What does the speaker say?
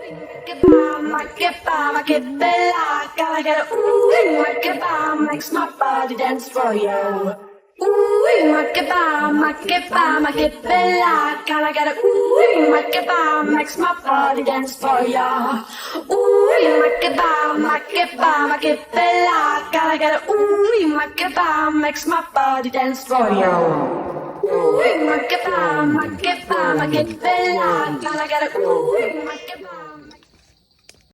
Make it bella, gotta get a ooh, make it bomb, makes my body dance for you. Ooh, make it bomb, make it bella, gotta get a ooh, make it bomb, makes my body dance for you. Ooh, make it bomb, make it bella, gotta get a ooh, make it bomb, makes my body dance for you. Ooh, make it bomb, make it bella, gotta get a ooh,